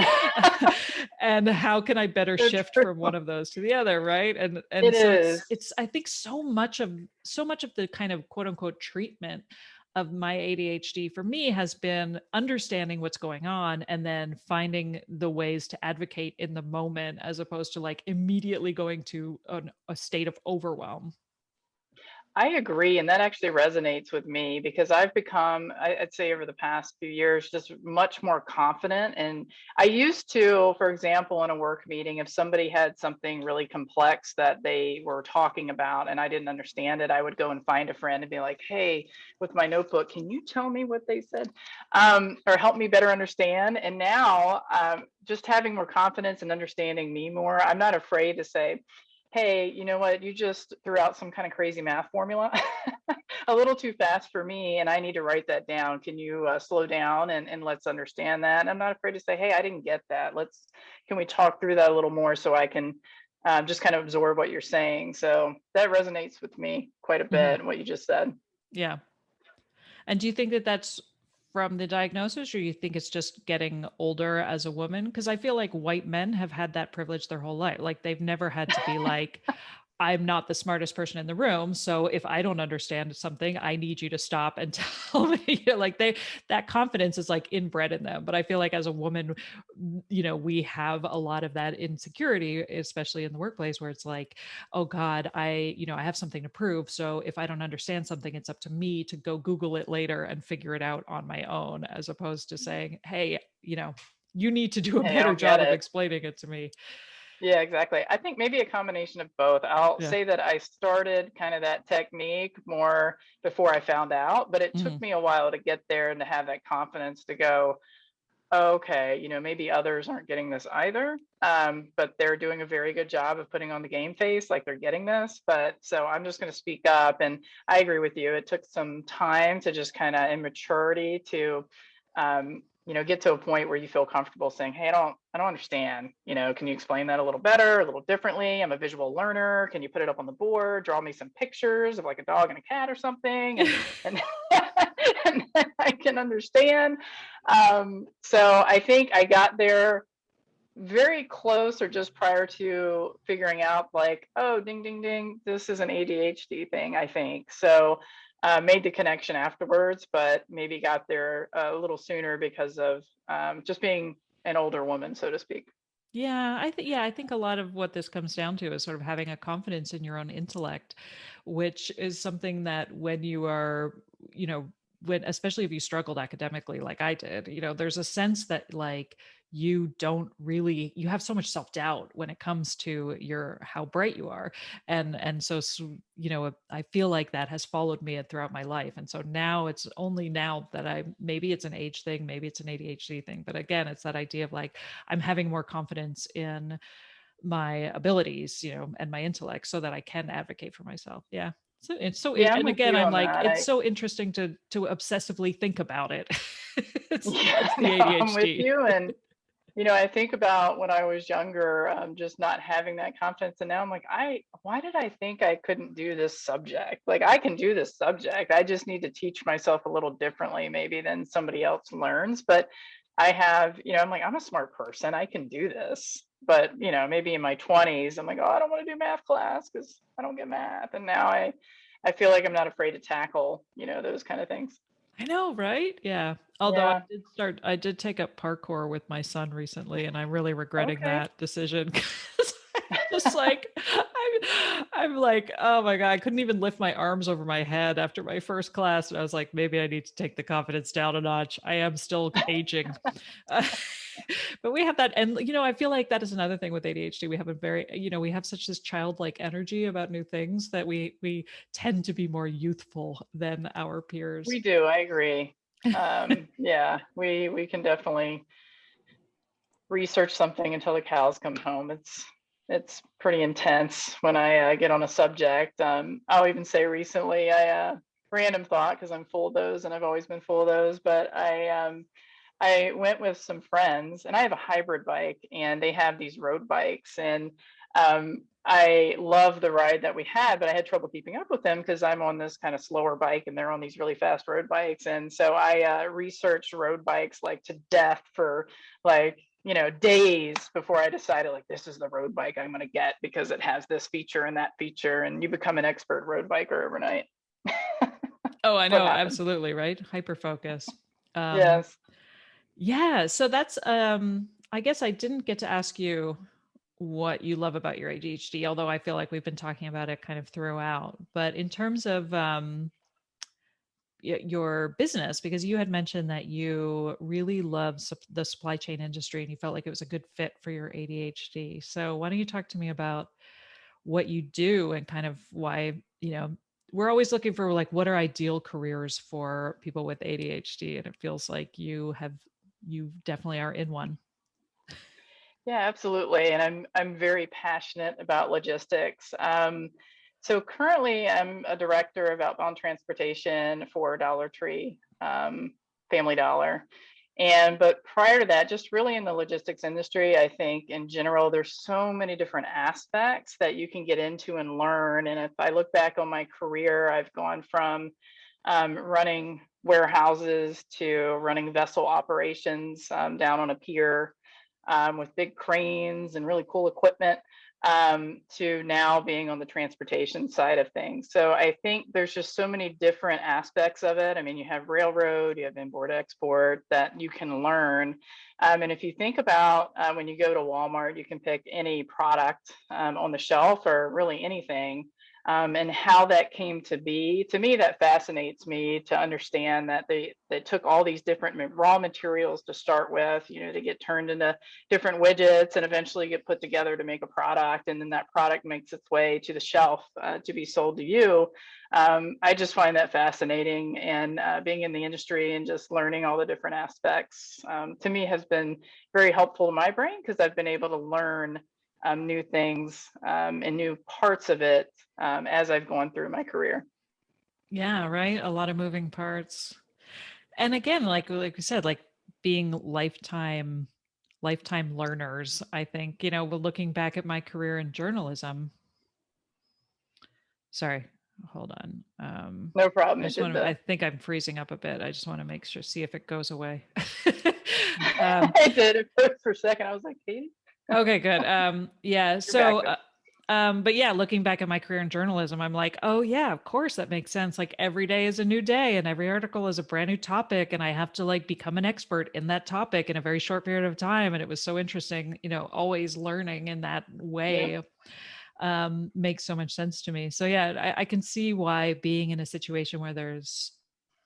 and how can I better So shift true. from one of those to the other, right? And It and so it's is. it's I think so much of the kind of quote unquote treatment of my ADHD for me has been understanding what's going on and then finding the ways to advocate in the moment as opposed to like immediately going to a state of overwhelm. I agree, and that actually resonates with me because I've become, I'd say over the past few years, just much more confident. And I used to, for example, in a work meeting, if somebody had something really complex that they were talking about and I didn't understand it, I would go and find a friend and be like, hey, with my notebook, can you tell me what they said? Or help me better understand. And now, just having more confidence and understanding me more, I'm not afraid to say, hey, you know what? You just threw out some kind of crazy math formula a little too fast for me, and I need to write that down. Can you slow down and let's understand that? And I'm not afraid to say, hey, I didn't get that. Can we talk through that a little more so I can just kind of absorb what you're saying? So that resonates with me quite a Mhm. bit, what you just said. Yeah. And do you think that that's from the diagnosis, or you think it's just getting older as a woman? Because I feel like white men have had that privilege their whole life. Like they've never had to be like, I'm not the smartest person in the room. So if I don't understand something, I need you to stop and tell me. Like that confidence is like inbred in them. But I feel like as a woman, we have a lot of that insecurity, especially in the workplace where it's like, oh God, I have something to prove. So if I don't understand something, it's up to me to go Google it later and figure it out on my own, as opposed to saying, hey, you need to do a Hey, I better don't get job of it. explaining it to me. Yeah, exactly. I think maybe a combination of both. I'll Yeah. say that I started kind of that technique more before I found out, but it took Mhm. me a while to get there and to have that confidence to go, okay, maybe others aren't getting this either, but they're doing a very good job of putting on the game face, like they're getting this. But so I'm just going to speak up. And I agree with you. It took some time to just kind of immaturity to, get to a point where you feel comfortable saying, "Hey, I don't understand. Can you explain that a little better, a little differently? I'm a visual learner. Can you put it up on the board? Draw me some pictures of like a dog and a cat or something, and and then I can understand." So I think I got there very close or just prior to figuring out like, oh, ding, ding, ding, this is an ADHD thing, I think. So made the connection afterwards, but maybe got there a little sooner because of just being an older woman, so to speak. I think a lot of what this comes down to is sort of having a confidence in your own intellect, which is something that when you are, you know, when especially if you struggled academically like I did, there's a sense that like you have so much self-doubt when it comes to your how bright you are. And so I feel like that has followed me throughout my life. And so now it's only now that maybe it's an age thing, maybe it's an ADHD thing, but again, it's that idea of like I'm having more confidence in my abilities, and my intellect so that I can advocate for myself. Yeah. So Yeah, I'm and with again, you I'm on like, that. it's so interesting to obsessively think about it. Yeah, That's the no, I'm with ADHD. you. And I think about when I was younger, just not having that confidence, and now I'm like, why did I think I couldn't do this subject? Like, I can do this subject. I just need to teach myself a little differently, maybe than somebody else learns. But I have, I'm like, I'm a smart person. I can do this. But maybe in my 20s, I'm like, oh, I don't want to do math class because I don't get math. And now I feel like I'm not afraid to tackle, those kind of things. I know, right? Yeah. Although Yeah. I did take up parkour with my son recently, and I'm really regretting Okay. that decision because I'm just like, I'm like, oh my God, I couldn't even lift my arms over my head after my first class. And I was like, maybe I need to take the confidence down a notch. I am still aging. Uh, but we have that. And, I feel like that is another thing with ADHD. We have a very, we have such this childlike energy about new things that we tend to be more youthful than our peers. We do. I agree. Yeah, we can definitely research something until the cows come home. It's pretty intense when I get on a subject. I'll even say recently, random thought because I'm full of those and I've always been full of those, but I went with some friends and I have a hybrid bike and they have these road bikes and I love the ride that we had, but I had trouble keeping up with them because I'm on this kind of slower bike and they're on these really fast road bikes. And so I researched road bikes like to death for like, days before I decided like this is the road bike I'm going to get because it has this feature and that feature. And you become an expert road biker overnight. Oh, I What know, happens? absolutely, right? Hyper focus. Um, Yes. yeah, so that's I guess I didn't get to ask you what you love about your ADHD, although I feel like we've been talking about it kind of throughout. But in terms of your business, because you had mentioned that you really love the supply chain industry and you felt like it was a good fit for your ADHD. So why don't you talk to me about what you do and kind of why, we're always looking for like what are ideal careers for people with ADHD, and it feels like you definitely are in one. Yeah, absolutely. And I'm very passionate about logistics. So currently I'm a director of outbound transportation for Dollar Tree, Family Dollar. And but prior to that, just really in the logistics industry, I think in general, there's so many different aspects that you can get into and learn. And if I look back on my career, I've gone from running warehouses to running vessel operations down on a pier with big cranes and really cool equipment to now being on the transportation side of things. So I think there's just so many different aspects of it. I mean, you have railroad, you have import export that you can learn. And if you think about when you go to Walmart, you can pick any product on the shelf or really anything. And how that came to be, to me, that fascinates me to understand that they took all these different raw materials to start with, you know, to get turned into different widgets and eventually get put together to make a product. And then that product makes its way to the shelf to be sold to you. I just find that fascinating. And being in the industry and just learning all the different aspects to me has been very helpful to my brain because I've been able to learn new things and new parts of it as I've gone through my career. Yeah, right. A lot of moving parts. And again, like we said, like being lifetime learners, I think, you know, looking back at my career in journalism. Sorry, hold on. No problem. I It just did want to, I the, think I'm freezing up a bit. I just want to make sure, see if it goes away. it did it for a second. I was like, Katie, Okay, good. Yeah. you're back So, though. but yeah, looking back at my career in journalism, I'm like, oh yeah, of course that makes sense. Like every day is a new day, and every article is a brand new topic, and I have to like become an expert in that topic in a very short period of time. And it was so interesting, you know, always learning in that Yeah. way makes so much sense to me. So yeah, I can see why being in a situation where there's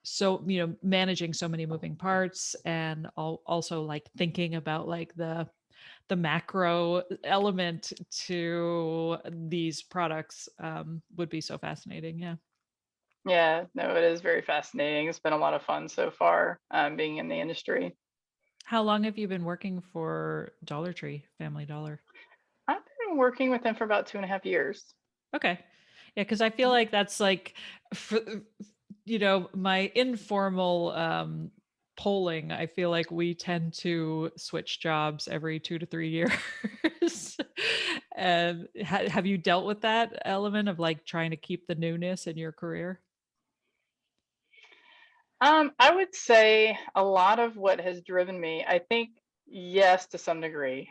so, you know, managing so many moving parts and also like thinking about like the macro element to these products would be so fascinating. Yeah. Yeah, no, it is very fascinating. It's been a lot of fun so far being in the industry. How long have you been working for Dollar Tree, Family Dollar? I've been working with them for about 2.5 years. Okay. Yeah, because I feel like that's like, for, you know, my informal polling, I feel like we tend to switch jobs every 2 to 3 years. And have you dealt with that element of like trying to keep the newness in your career? I would say a lot of what has driven me, I think, yes, to some degree.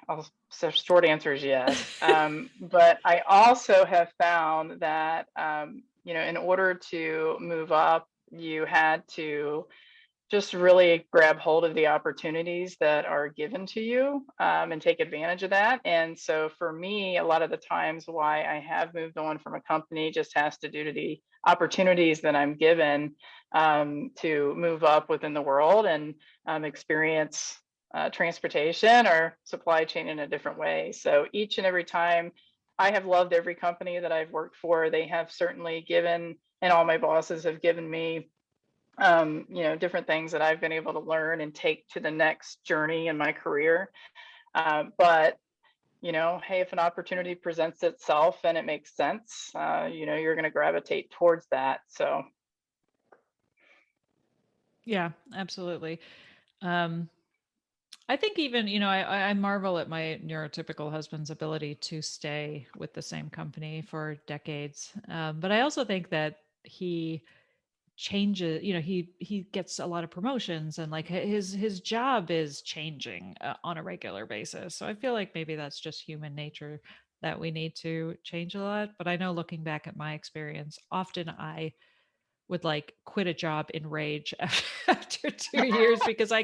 So short answer is yes. But I also have found that, you know, in order to move up, you had to just really grab hold of the opportunities that are given to you and take advantage of that. And so for me, a lot of the times why I have moved on from a company just has to do to the opportunities that I'm given to move up within the world and experience transportation or supply chain in a different way. So each and every time, I have loved every company that I've worked for. They have certainly given, and all my bosses have given me you know, different things that I've been able to learn and take to the next journey in my career. But you know, hey, if an opportunity presents itself and it makes sense, you know, you're going to gravitate towards that. So Yeah, absolutely. Um, I think even, you know, I marvel at my neurotypical husband's ability to stay with the same company for decades. But I also think that he changes, you know, he gets a lot of promotions and like his job is changing on a regular basis. So I feel like maybe that's just human nature that we need to change a lot. But I know looking back at my experience, often I would like quit a job in rage after 2 years because I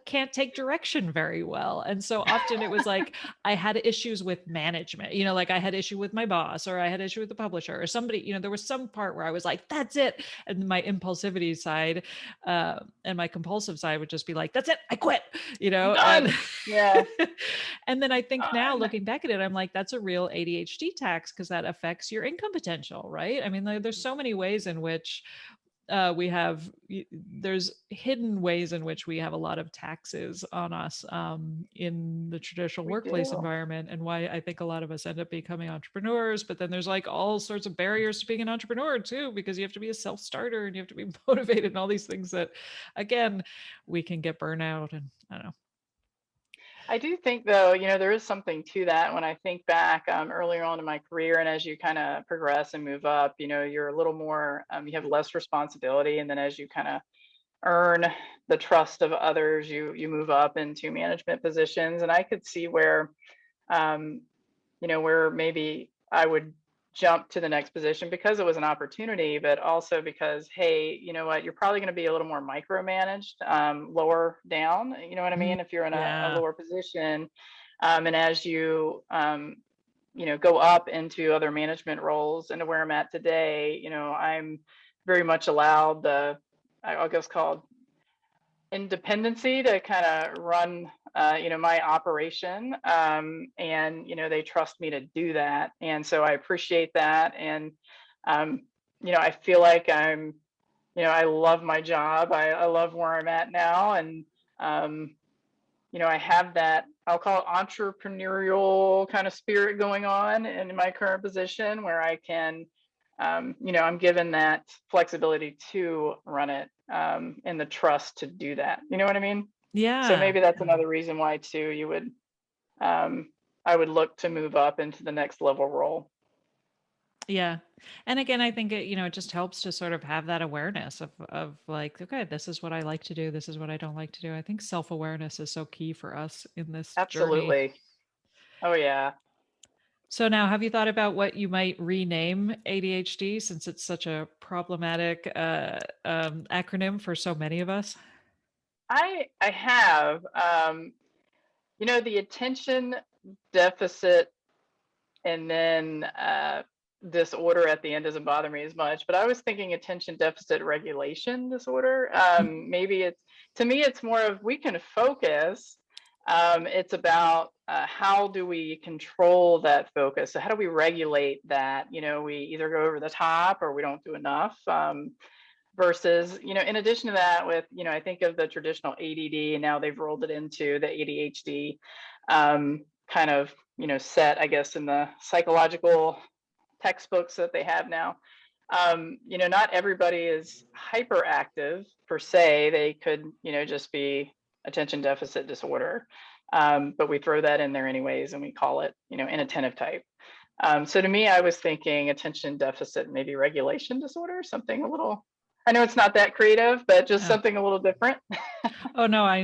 can't take direction very well. And so often it was like I had issues with management, you know, like I had issue with my boss or I had issue with the publisher or somebody, you know, there was some part where I was like, that's it. And my impulsivity side and my compulsive side would just be like, that's it, I quit, you know, and done. Yeah, and then I think now done. looking back at it, I'm like, that's a real ADHD tax because that affects your income potential, right? I mean, there's so many ways in which we have there's hidden ways in which we have a lot of taxes on us in the traditional We workplace do. environment, and why I think a lot of us end up becoming entrepreneurs. But then there's like all sorts of barriers to being an entrepreneur too, because you have to be a self-starter and you have to be motivated and all these things that, again, we can get burnout. And I don't know. I do think though, there is something to that when I think back earlier on in my career, and as you kind of progress and move up, you're a little more, you have less responsibility. And then as you kind of earn the trust of others, you move up into management positions. And I could see um, where maybe I would jump to the next position because it was an opportunity, but also because, hey, you know what, you're probably going to be a little more micromanaged, lower down, you know what I Mm, mean? If you're in a yeah. lower position. And as go up into other management roles and to where I'm at today, I'm very much allowed I guess called independency to kind of run my operation, and they trust me to do that, and so I appreciate that. And um, I feel like I love my job. I love where I'm at now. And um, I have that, I'll call it entrepreneurial kind of spirit going on in my current position, where I can, I'm given that flexibility to run it, and the trust to do that. You know what I mean? So Yeah. maybe that's another reason why too um, I would look to move up into the next level role. Yeah. And again, I think it just helps to sort of have that awareness of like, okay, this is what I like to do, this is what I don't like to do. I think self-awareness is so key for us in this journey. Absolutely. Oh yeah. So now, have you thought about what you might rename ADHD, since it's such a problematic acronym for so many of us? I have, the attention deficit, and then disorder at the end doesn't bother me as much, but I was thinking attention deficit regulation disorder. Maybe it's, to me it's more of, we can focus. It's about how do we control that focus, so how do we regulate that? We either go over the top or we don't do enough. Versus, in addition to that, with, I think of the traditional ADD, and now they've rolled it into the ADHD, kind of, set, I guess, in the psychological textbooks that they have now. Not everybody is hyperactive per se. They could, just be attention deficit disorder. But we throw that in there anyways, and we call it, inattentive type. So to me, I was thinking attention deficit, maybe regulation disorder, something a little, I know it's not that creative, but just Oh. something a little different. Oh no, I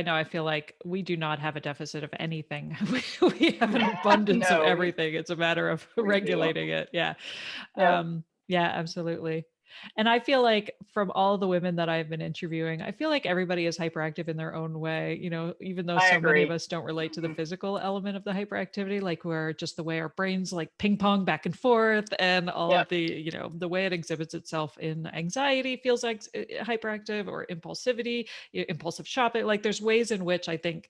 know. I feel like we do not have a deficit of anything. We have an abundance of No, we everything. It's a matter of we do. regulating it. Yeah. Yep. Yeah, absolutely. And I feel like from all the women that I've been interviewing, I feel like everybody is hyperactive in their own way, even though I so many of agree. us don't relate to the Mhm. physical element of the hyperactivity, like where just the way our brains like ping pong back and forth, and all of Yep. the way it exhibits itself in anxiety feels like hyperactive, or impulsivity, impulsive shopping. Like there's ways in which I think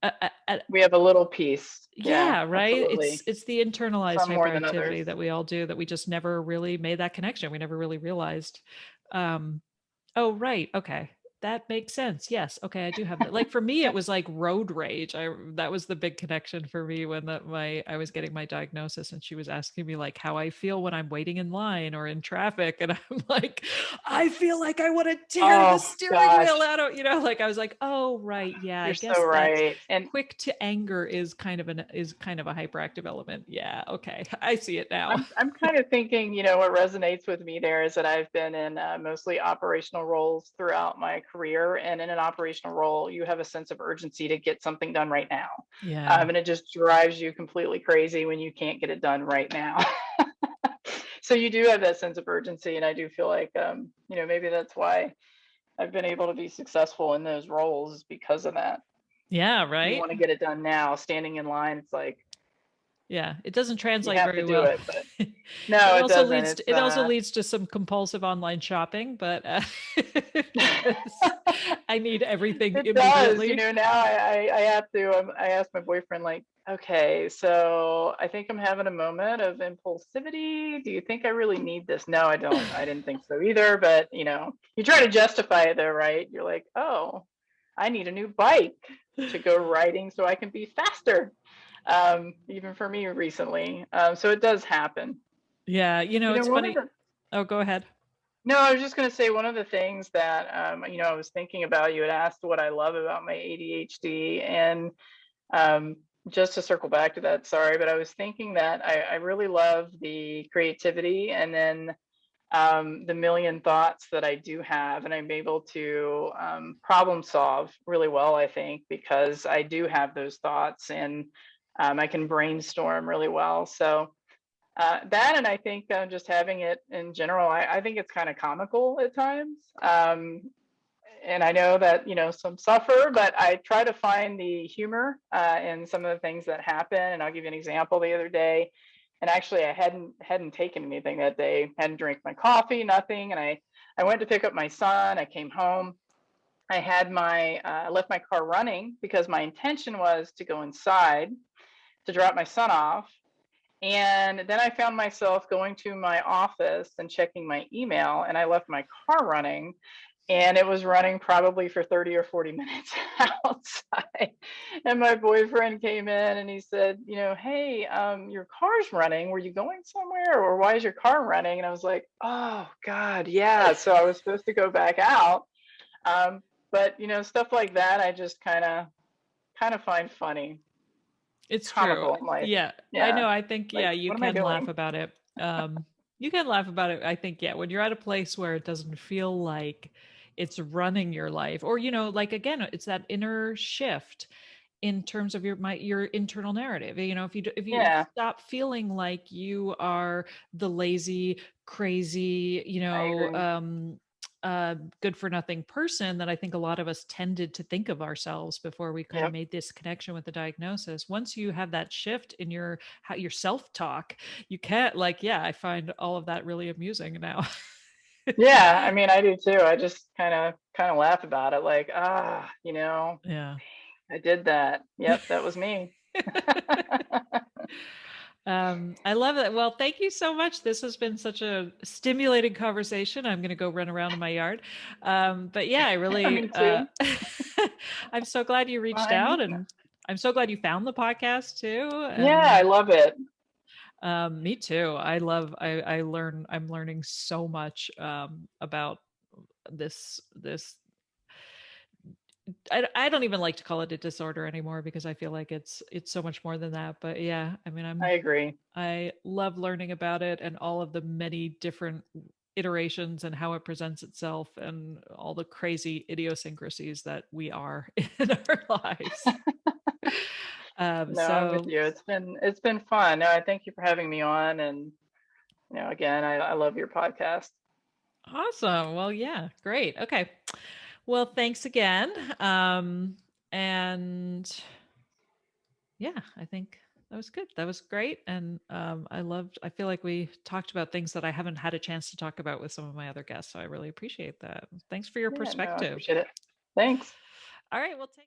uh, We have a little piece. Yeah, yeah, right. It's absolutely. it's the internalized Some more than others. hyperactivity that we all do, that we just never really made that connection. We never really realized. Um, oh, right. Okay. That makes sense. Yes. Okay. I do have that. Like for me, it was like road rage. That was the big connection for me when I was getting my diagnosis, and she was asking me like how I feel when I'm waiting in line or in traffic. And I'm like, I feel like I want to tear the Oh steering wheel gosh, out of, like I was like, oh, right. Yeah. I you're so guess that's right. And quick to anger is kind of a hyperactive element. Yeah. Okay. I see it now. I'm kind of thinking, what resonates with me there is that I've been in mostly operational roles throughout my career, and in an operational role, you have a sense of urgency to get something done right now, Yeah. and it just drives you completely crazy when you can't get it done right now. So you do have that sense of urgency, and I do feel like, maybe that's why I've been able to be successful in those roles, because of that. Yeah. You Right. want to get it done now. Standing in line, it's like Yeah, it doesn't you translate have to very do well. it, but no, it doesn't. It's It also leads to some compulsive online shopping, but because I I need everything It does, immediately. now I have to, I asked my boyfriend, like, okay, so I think I'm having a moment of impulsivity. Do you think I really need this? No, I don't. I didn't think so either. But, you try to justify it though, right? You're like, oh, I need a new bike to go riding so I can be faster. Even for me recently. So it does happen. Yeah, it's One of funny. the Oh, go ahead. No, I was just going to say one of the things that I was thinking about. You had asked what I love about my ADHD, and um, just to circle back to that, sorry, but I was thinking that I really love the creativity, and then the million thoughts that I do have, and I'm able to problem solve really well, I think, because I do have those thoughts, and I can brainstorm really well. So that, and I think just having it in general, I think it's kind of comical at times. And I know that some suffer, but I try to find the humor in some of the things that happen. And I'll give you an example. The other day, and actually I hadn't taken anything that day, hadn't drank my coffee, nothing. And I went to pick up my son. I came home. I had I left my car running because my intention was to go inside to drop my son off. And then I found myself going to my office and checking my email, and I left my car running, and it was running probably for 30 or 40 minutes outside. And my boyfriend came in and he said, hey, your car's running. Were you going somewhere, or why is your car running? And I was like, oh God, yeah. So I was supposed to go back out. But stuff like that, I just kind of find funny, It's true. comical in life. Yeah, I Yeah. know. I think, Like, yeah, you what am I can laugh doing? about it. You can laugh about it. I think, yeah, when you're at a place where it doesn't feel like it's running your life, or, like again, it's that inner shift in terms of your internal narrative. If you Yeah, stop feeling like you are the lazy, crazy, I agree. good for nothing person that I think a lot of us tended to think of ourselves before we kind of Yep. made this connection with the diagnosis. Once you have that shift in your self talk, you can't, like, yeah, I find all of that really amusing now. Yeah, I mean, I do too. I just kind of laugh about it, like, Yeah. I did that. Yep, that was me. I love it. Well, thank you so much. This has been such a stimulating conversation. I'm going to go run around in my yard. But yeah, I really, Me too. I'm so glad you reached out, Fine. and I'm so glad you found the podcast too. Yeah, I And love it. me too. I'm learning so much about this. I don't even like to call it a disorder anymore because I feel like it's so much more than that. But yeah, I mean, I agree. I love learning about it and all of the many different iterations and how it presents itself and all the crazy idiosyncrasies that we are in our lives. No, I'm with So you. It's been fun. No, I thank you for having me on, and again, I love your podcast. awesome. Well, yeah, great. Okay. Well, thanks again. And yeah, I think that was good. That was great. And I feel like we talked about things that I haven't had a chance to talk about with some of my other guests. So I really appreciate that. Thanks for your Yeah, no, I perspective. appreciate it. Thanks. All right. Well, take